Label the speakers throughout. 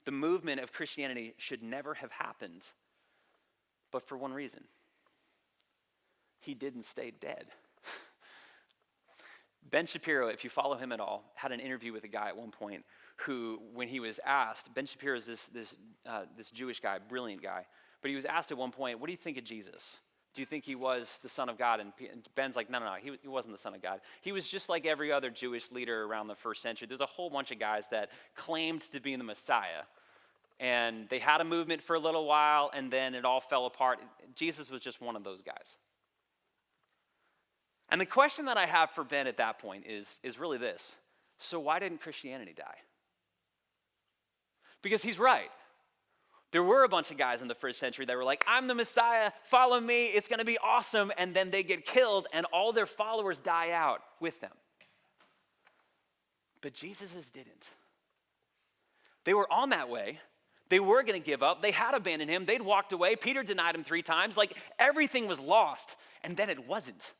Speaker 1: The movement of Christianity should never have happened, but for one reason. He didn't stay dead. Ben Shapiro, if you follow him at all, had an interview with a guy at one point who, when he was asked, Ben Shapiro is this Jewish guy, brilliant guy, but he was asked at one point, what do you think of Jesus? Do you think he was the Son of God? And Ben's like, no, he wasn't the Son of God. He was just like every other Jewish leader around the first century. There's a whole bunch of guys that claimed to be the Messiah. And they had a movement for a little while, and then it all fell apart. Jesus was just one of those guys. And the question that I have for Ben at that point is really this. So why didn't Christianity die? Because he's right. There were a bunch of guys in the first century that were like, I'm the Messiah, follow me, it's going to be awesome. And then they get killed and all their followers die out with them. But Jesus's didn't. They were on that way. They were going to give up. They had abandoned him. They'd walked away. Peter denied him 3 times. Like everything was lost. And then it wasn't.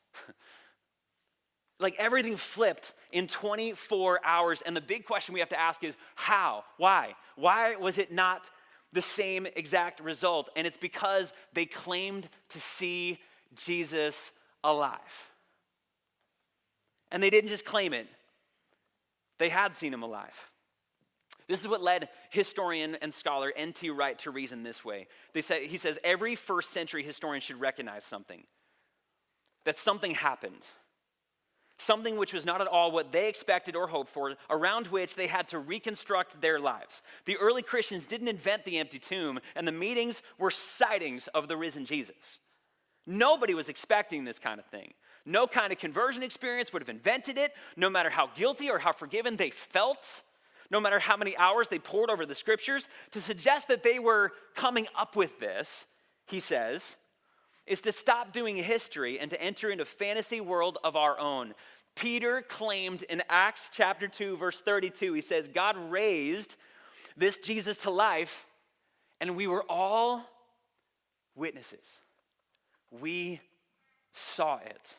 Speaker 1: Like everything flipped in 24 hours. And the big question we have to ask is how? Why? Why was it not the same exact result? And it's because they claimed to see Jesus alive. And they didn't just claim it. They had seen him alive. This is what led historian and scholar N.T. Wright to reason this way. He says every first century historian should recognize something. That something happened. Something which was not at all what they expected or hoped for, around which they had to reconstruct their lives. The early Christians didn't invent the empty tomb, and the meetings were sightings of the risen Jesus. Nobody was expecting this kind of thing. No kind of conversion experience would have invented it, no matter how guilty or how forgiven they felt, no matter how many hours they poured over the scriptures. To suggest that they were coming up with this, he says, is to stop doing history and to enter into a fantasy world of our own. Peter claimed in Acts chapter 2, verse 32, he says, God raised this Jesus to life, and we were all witnesses. We saw it.